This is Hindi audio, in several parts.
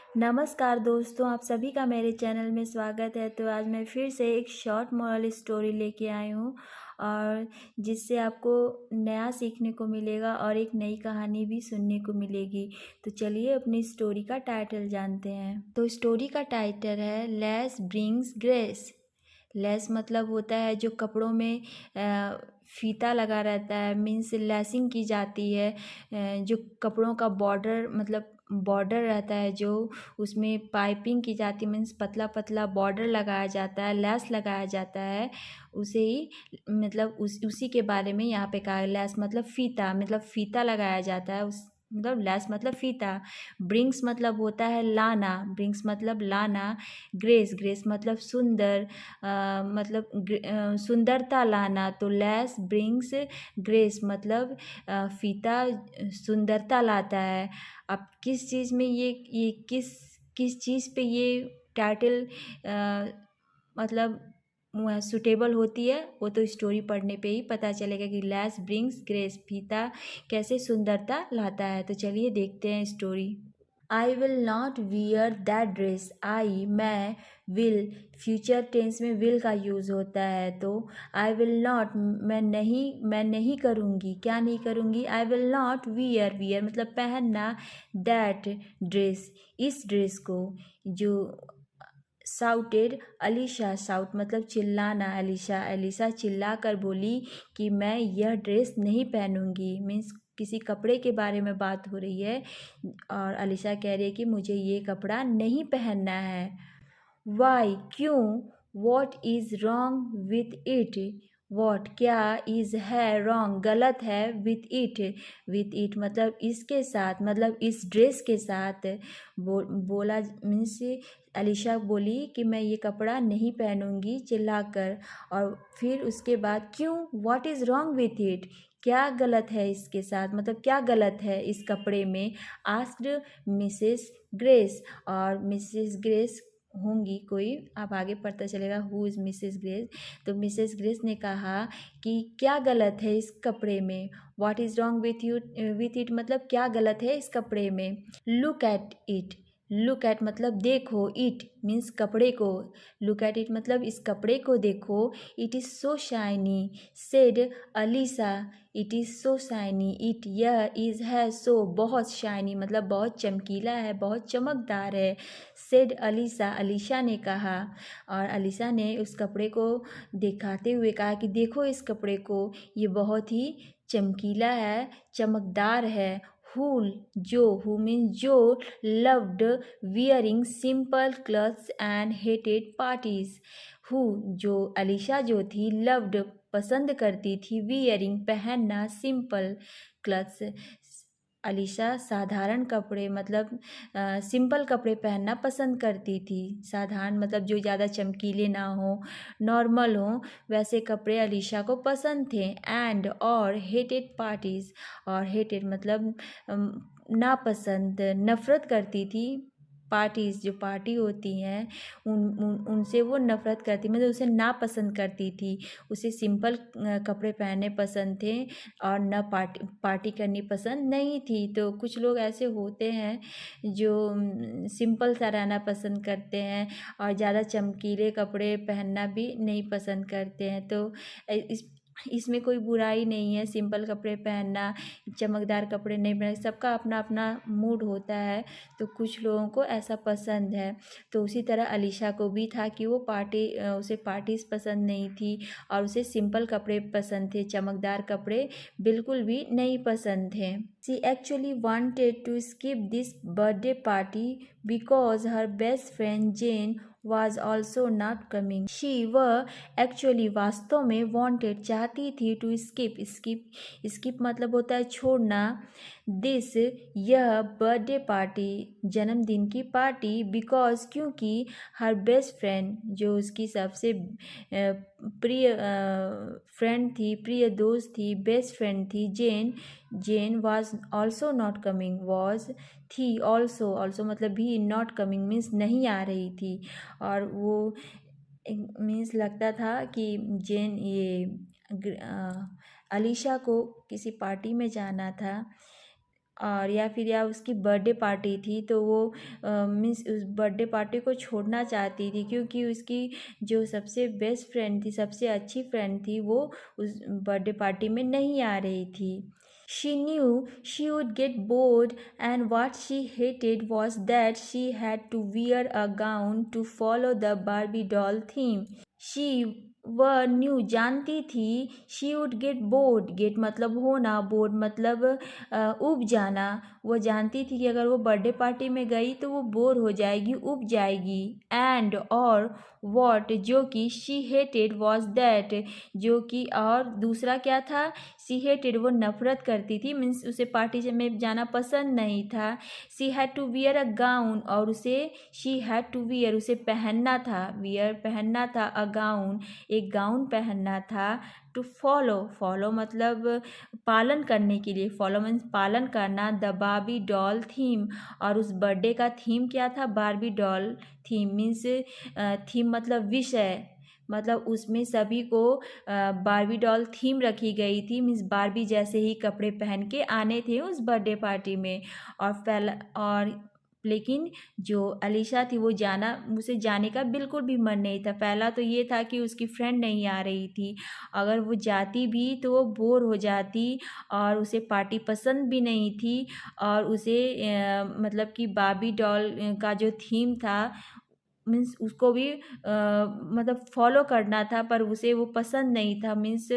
नमस्कार दोस्तों, आप सभी का मेरे चैनल में स्वागत है। तो आज मैं फिर से एक शॉर्ट मोरल स्टोरी लेके आई हूँ और जिससे आपको नया सीखने को मिलेगा और एक नई कहानी भी सुनने को मिलेगी। तो चलिए अपनी स्टोरी का टाइटल जानते हैं। तो स्टोरी का टाइटल है लेस ब्रिंग्स ग्रेस। लेस मतलब होता है जो कपड़ों में फीता लगा रहता है, मीन्स लेसिंग की जाती है। जो कपड़ों का बॉर्डर मतलब बॉर्डर रहता है, जो उसमें पाइपिंग की जाती है, मीन्स पतला पतला बॉर्डर लगाया जाता है, लेस लगाया जाता है, उसे ही मतलब उसी के बारे में यहाँ पे कहा है। लेस मतलब फीता, मतलब फीता लगाया जाता है उस मतलब लेस मतलब फीता। ब्रिंग्स मतलब होता है लाना, ब्रिंग्स मतलब लाना। ग्रेस, ग्रेस मतलब सुंदर, मतलब सुंदरता लाना। तो लेस ब्रिंग्स ग्रेस मतलब फीता सुंदरता लाता है। अब किस चीज़ में ये किस चीज़ पे ये टाइटल मतलब सुटेबल होती है, वो तो स्टोरी पढ़ने पे ही पता चलेगा कि लेस ब्रिंग्स ग्रेस, फीता कैसे सुंदरता लाता है। तो चलिए देखते हैं story. I will not wear that dress. I मैं, विल फ्यूचर टेंस में विल का यूज़ होता है। तो आई विल नॉट मैं नहीं करूँगी। क्या नहीं करूँगी? आई विल नॉट वियर, वियर मतलब पहनना, दैट ड्रेस इस ड्रेस को। जो साउटेड अलीशा, साउट मतलब चिल्लाना, अलीशा अलीशा चिल्ला कर बोली कि मैं यह ड्रेस नहीं पहनूंगी। मीन्स किसी कपड़े के बारे में बात हो रही है और अलीशा कह रही है कि मुझे ये कपड़ा नहीं पहनना है। वाई क्यों? What is wrong with it? What क्या, इज़ है, रॉन्ग गलत है, विथ इट, विथ इट मतलब इसके साथ, मतलब इस ड्रेस के साथ। बोला मीन्स अलीशा बोली कि मैं ये कपड़ा नहीं पहनूंगी चिल्लाकर। और फिर उसके बाद क्यों, what is wrong with it, क्या गलत है इसके साथ, मतलब क्या गलत है इस कपड़े में। आस्क्ड मिसेस ग्रेस, और मिसेस ग्रेस होंगी कोई, आप आगे पढ़ता चलेगा हु इज़ मिसेस ग्रेस। तो मिसेस ग्रेस ने कहा कि क्या गलत है इस कपड़े में। What is wrong with it मतलब क्या गलत है इस कपड़े में। Look at it, look at मतलब देखो, इट मीन्स कपड़े को। लुक एट इट मतलब इस कपड़े को देखो। It is so shiny, said Alisa. It is so shiny, it यह, इज़ है, सो बहुत, शाइनी मतलब बहुत चमकीला है, बहुत चमकदार है। सेड अलीसा, अलीशा ने कहा। और अलीशा ने उस कपड़े को दिखाते हुए कहा कि देखो इस कपड़े को, ये बहुत ही चमकीला है, चमकदार है। हु मीन्स जो, loved wearing simple clothes and hated parties. Who जो, अलीशा जो थी, लव्ड पसंद करती थी, वियरिंग पहनना, सिंपल क्लॉथ्स अलीशा साधारण कपड़े मतलब सिंपल कपड़े पहनना पसंद करती थी। साधारण मतलब जो ज़्यादा चमकीले ना हो, नॉर्मल हो, वैसे कपड़े अलीशा को पसंद थे। एंड और हेटेड पार्टीज़, और हेटेड मतलब नापसंद, नफ़रत करती थी। पार्टीज़ जो पार्टी होती हैं उनसे वो नफ़रत करती, मतलब उसे नापसंद करती थी। उसे सिंपल कपड़े पहनने पसंद थे और न पार्टी करनी पसंद नहीं थी। तो कुछ लोग ऐसे होते हैं जो सिंपल सा रहना पसंद करते हैं और ज़्यादा चमकीले कपड़े पहनना भी नहीं पसंद करते हैं। तो इसमें कोई बुराई नहीं है, सिंपल कपड़े पहनना, चमकदार कपड़े नहीं पहनना, सबका अपना अपना मूड होता है। तो कुछ लोगों को ऐसा पसंद है। तो उसी तरह अलीशा को भी था कि वो उसे पार्टीज पसंद नहीं थी और उसे सिंपल कपड़े पसंद थे, चमकदार कपड़े बिल्कुल भी नहीं पसंद थे। She actually wanted to skip this birthday party because her best friend Jane was also not coming. She वह एक्चुअली वास्तव में wanted चाहती थी to skip मतलब होता है छोड़ना, दिस यह बर्थडे पार्टी जन्मदिन की पार्टी, बिकॉज क्योंकि हर बेस्ट फ्रेंड जो उसकी सबसे प्रिय फ्रेंड थी, प्रिय दोस्त थी, बेस्ट फ्रेंड थी, Jane was also not coming, was थी, ऑल्सो मतलब भी, नॉट कमिंग मीन्स नहीं आ रही थी। और वो मीन्स लगता था कि जेन अलीशा को किसी पार्टी में जाना था और या उसकी बर्थडे पार्टी थी, तो वो मीन्स उस बर्थडे पार्टी को छोड़ना चाहती थी, क्योंकि उसकी जो सबसे बेस्ट फ्रेंड थी, सबसे अच्छी फ्रेंड थी, वो उस बर्थडे पार्टी में नहीं आ रही थी। She knew she would get bored, and what she hated was that she had to wear a gown to follow the Barbie doll theme. She वह न्यू जानती थी, she would get bored, get मतलब होना, बोर्ड मतलब ऊब जाना। वो जानती थी कि अगर वो बर्थडे पार्टी में गई तो वो बोर हो जाएगी, ऊब जाएगी। एंड और वॉट जो कि शी हेटेड वॉज दैट, जो कि और दूसरा क्या था, शी हेटेड वो नफरत करती थी, मीन्स उसे पार्टी में जाना पसंद नहीं था। She had to wear a gown, और उसे शी हैड टू वियर उसे पहनना था, वियर पहनना था, अ गाउन एक गाउन पहनना था। टू फॉलो, फॉलो मतलब पालन करने के लिए, फॉलो मीन्स पालन करना। द बार्बी डॉल थीम, और उस बर्थडे का थीम क्या था, Barbie doll theme means theme मतलब विषय, मतलब उसमें सभी को बार्बी डॉल थीम रखी गई थी, मीन्स बार्बी जैसे ही कपड़े पहन के आने थे उस बर्थडे पार्टी में। और लेकिन जो अलीशा थी वो उसे जाने का बिल्कुल भी मन नहीं था। पहला तो ये था कि उसकी फ्रेंड नहीं आ रही थी, अगर वो जाती भी तो वो बोर हो जाती, और उसे पार्टी पसंद भी नहीं थी, और उसे मतलब कि बार्बी डॉल का जो थीम था मीन्स उसको भी मतलब फॉलो करना था, पर उसे वो पसंद नहीं था, मीन्स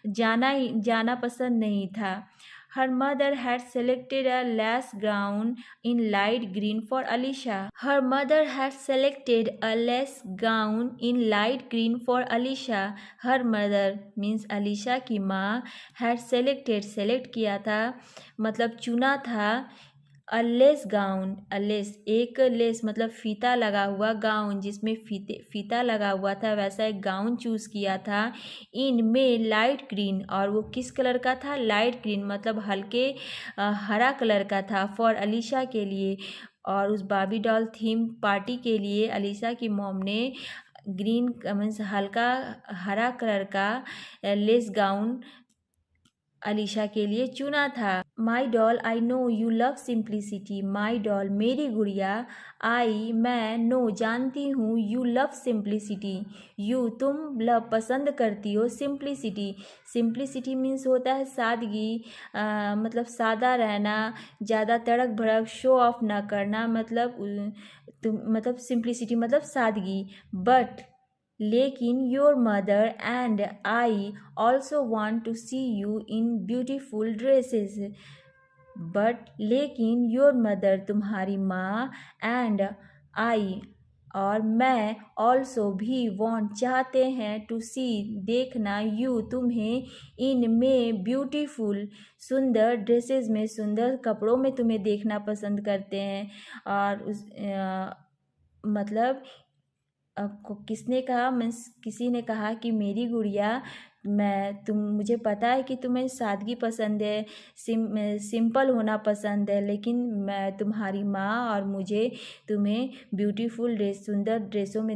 जाना पसंद नहीं था। Her mother had selected a lace gown in light green for Alicia. Her mother had selected a lace gown in light green for Alicia. Her mother means Alicia की माँ had selected select किया था मतलब चुना था, a less gown, a less एक लेस मतलब फीता लगा हुआ, गाउन जिसमें फीता लगा हुआ था, वैसा एक गाउन चूज़ किया था। इन में लाइट ग्रीन, और वो किस कलर का था, लाइट ग्रीन मतलब हल्के हरा कलर का था, फॉर अलीशा के लिए। और उस बार्बी डॉल थीम पार्टी के लिए अलीशा की मॉम ने ग्रीन मीन्स हल्का हरा कलर का लेस गाउन अलीशा के लिए चुना था। My doll I know you love simplicity, my doll मेरी गुड़िया, आई मैं, नो जानती हूँ, यू लव सिंप्लिसिटी, यू तुम लव पसंद करती हो, सिंप्लिसिटी, सिंप्लिसिटी मीन्स होता है सादगी, मतलब सादा रहना, ज़्यादा तड़क भड़क शो ऑफ ना करना, मतलब सिंप्लिसिटी मतलब सादगी। बट लेकिन your mother and I also want to see you in beautiful dresses, but लेकिन योर मदर तुम्हारी माँ, एंड आई और मैं, ऑल्सो भी, वॉन्ट चाहते हैं, टू सी देखना, यू तुम्हें, इन में ब्यूटीफुल सुंदर ड्रेसेस में सुंदर कपड़ों में तुम्हें देखना पसंद करते हैं। और मतलब आपको किसने कहा, मीन्स किसी ने कहा कि मेरी गुड़िया, मुझे पता है कि तुम्हें सादगी पसंद है, सिंपल होना पसंद है, लेकिन मैं तुम्हारी माँ और मुझे तुम्हें ब्यूटीफुल ड्रेस, सुंदर ड्रेसों में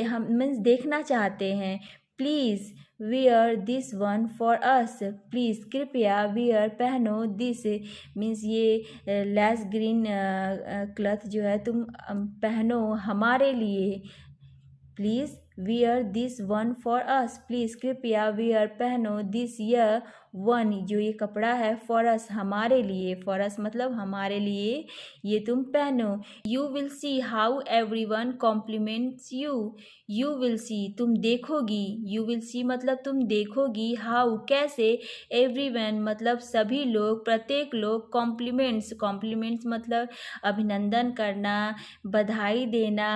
हम मीन्स देखना चाहते हैं। Please wear this one for us, please कृपया वियर पहनो, दिस मीन्स ये लेस ग्रीन क्लथ जो है तुम पहनो हमारे लिए। Please wear this one for us, please कृपया वियर पहनो, दिस यह वन जो ये कपड़ा है, फॉर अस हमारे लिए, फॉर अस मतलब हमारे लिए ये तुम पहनो। You will see how everyone compliments you, you will see तुम देखोगी, यू विल सी मतलब तुम देखोगी, हाउ कैसे, एवरी वन मतलब सभी लोग, प्रत्येक लोग, कॉम्प्लीमेंट्स मतलब अभिनंदन करना, बधाई देना,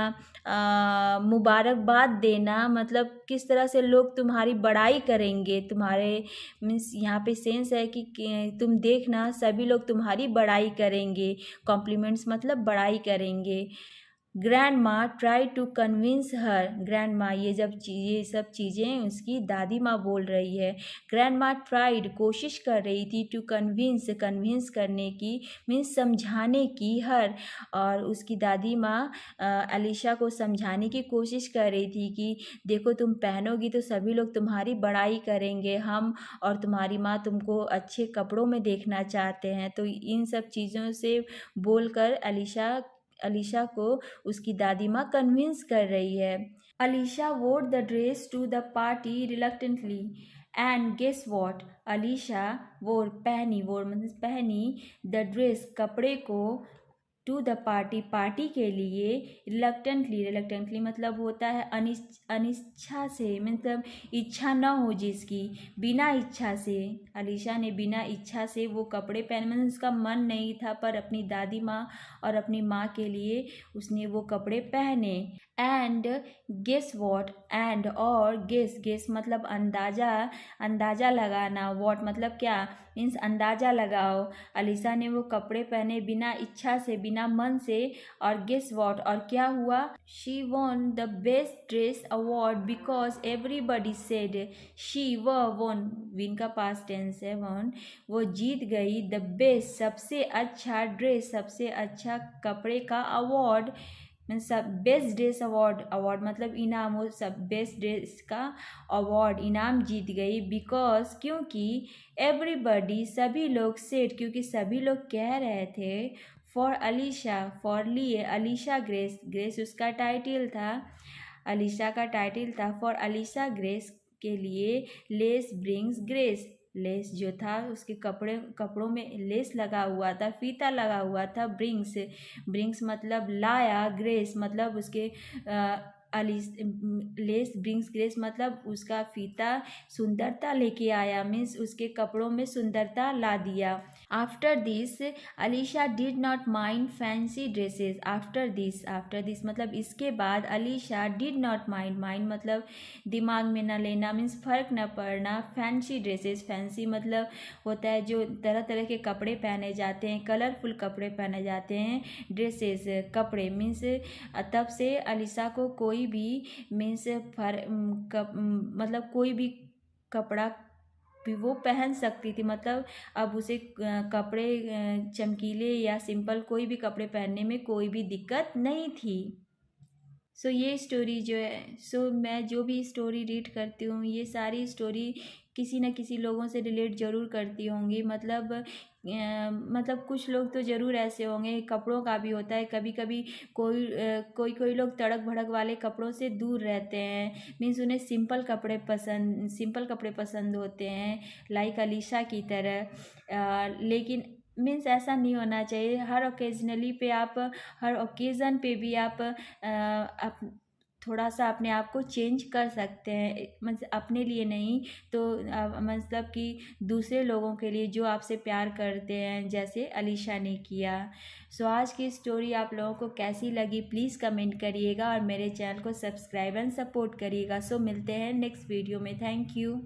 मुबारकबाद देना, मतलब किस तरह से लोग तुम्हारी बड़ाई करेंगे, तुम्हारे मीन्स यहाँ पे सेंस है कि तुम देखना सभी लोग तुम्हारी बड़ाई करेंगे, कॉम्प्लीमेंट्स मतलब बड़ाई करेंगे। Grandma try to convince her. Grandma, ये सब चीज़ें उसकी दादी माँ बोल रही है। ग्रैंड माँ ट्राइड, कोशिश कर रही थी, टू कन्विंस करने की, मीन्स समझाने की, हर, और उसकी दादी माँ अलीशा को समझाने की कोशिश कर रही थी कि देखो तुम पहनोगी तो सभी लोग तुम्हारी बड़ाई करेंगे, हम और तुम्हारी माँ तुमको अच्छे कपड़ों में देखना चाहते हैं। तो इन सब चीज़ों से बोलकर अलीशा को उसकी दादी माँ कन्विंस कर रही है। Alisha wore the dress to the party reluctantly and guess what? Alisha wore मतलब पहनी, the dress कपड़े को, टू द पार्टी के लिए, रिलक्टेंटली मतलब होता है अनिच्छा से, मतलब इच्छा न हो जिसकी, बिना इच्छा से। अलीशा ने बिना इच्छा से वो कपड़े पहने, मतलब उसका मन नहीं था, पर अपनी दादी माँ और अपनी माँ के लिए उसने वो कपड़े पहने। एंड गेस वॉट, एंड और गेस मतलब अंदाज़ा लगाना, वॉट मतलब क्या, मीन्स अंदाज़ा लगाओ। अलीशा ने वो कपड़े पहने बिना इच्छा से, बिना मन से, और गेस वॉट, और क्या हुआ, she won the best dress award because everybody said, she von, win का पास्ट टेंस है, वॉन, वो जीत गई, द बेस्ट सबसे अच्छा, ड्रेस सबसे अच्छा कपड़े का अवार्ड, सब बेस्ट ड्रेस अवार्ड मतलब इनाम, वो सब बेस्ट ड्रेस का अवार्ड इनाम जीत गई, बिकॉज क्योंकि, एवरीबडी सभी लोग, सेड क्योंकि सभी लोग कह रहे थे, फॉर अलीशा फॉर लिए, अलीशा ग्रेस उसका टाइटल था, अलीशा का टाइटल था, फॉर अलीशा ग्रेस के लिए, लेस ब्रिंग्स ग्रेस, लेस जो था उसके कपड़ों में लेस लगा हुआ था, फीता लगा हुआ था, ब्रिंग्स मतलब लाया, ग्रेस मतलब उसके लेस ब्रिंग्स ग्रेस मतलब उसका फीता सुंदरता लेके आया, मीन्स उसके कपड़ों में सुंदरता ला दिया। After this Alisha did not mind fancy dresses. After this मतलब इसके बाद, अलीशा डिड नॉट माइंड मतलब दिमाग में न लेना, मीन्स फर्क न पड़ना, फैंसी ड्रेसेस, फैंसी मतलब होता है जो तरह तरह के कपड़े पहने जाते हैं, कलरफुल कपड़े पहने जाते हैं, ड्रेसेस कपड़े, मीन्स तब से अलीशा को कोई भी मीन्स मतलब कोई भी कपड़ा भी वो पहन सकती थी, मतलब अब उसे कपड़े चमकीले या सिंपल कोई भी कपड़े पहनने में कोई भी दिक्कत नहीं थी। सो ये स्टोरी जो है, मैं जो भी स्टोरी रीड करती हूँ, ये सारी स्टोरी किसी न किसी लोगों से रिलेट ज़रूर करती होंगी, मतलब कुछ लोग तो ज़रूर ऐसे होंगे, कपड़ों का भी होता है, कभी कभी कोई लोग तड़क भड़क वाले कपड़ों से दूर रहते हैं, मीन्स उन्हें सिंपल कपड़े पसंद होते हैं, लाइक अलीशा की तरह। लेकिन मीन्स ऐसा नहीं होना चाहिए, हर ओकेज़न पे भी आप थोड़ा सा अपने आप को चेंज कर सकते हैं, मतलब अपने लिए नहीं तो मतलब कि दूसरे लोगों के लिए जो आपसे प्यार करते हैं, जैसे अलीशा ने किया। सो आज की स्टोरी आप लोगों को कैसी लगी प्लीज़ कमेंट करिएगा और मेरे चैनल को सब्सक्राइब एंड सपोर्ट करिएगा। सो मिलते हैं नेक्स्ट वीडियो में। Thank you.